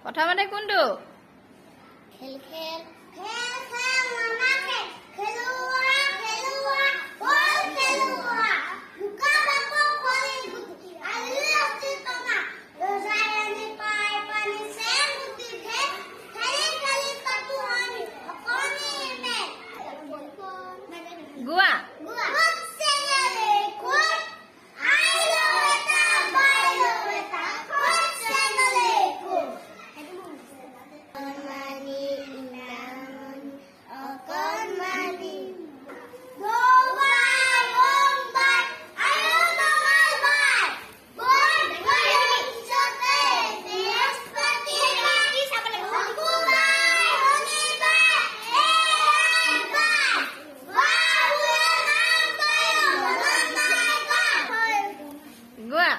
প্ৰথমতে কোনটো? খেল খেল খেল খেল মামা খেল খেলুৱা খেলুৱা বল খেলুৱা লুকা বাপু কলি গুটি আলি আছে টকা ৰজায়নি পাই পানি সে গুটি খে খেলি খেলি কটু আমি অকনি মে গোৱা গোৱা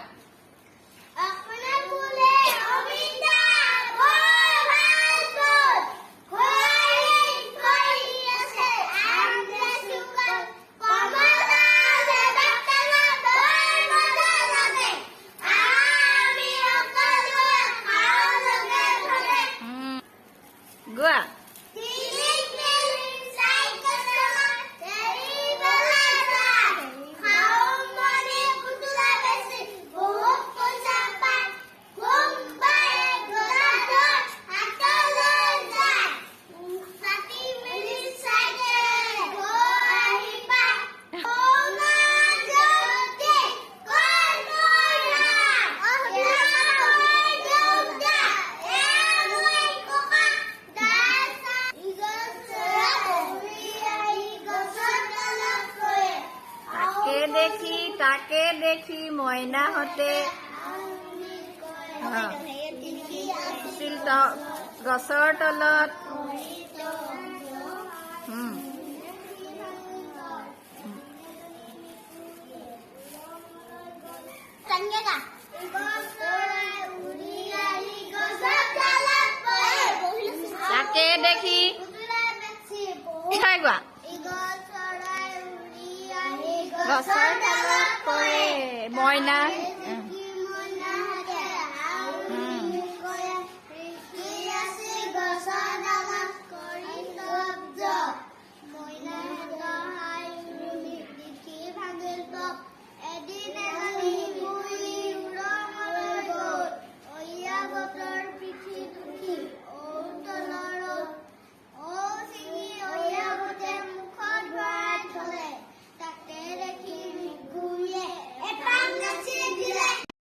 গোৱা তাকে দেখি মইনাহঁতে আছিল গছৰ তলত Tanya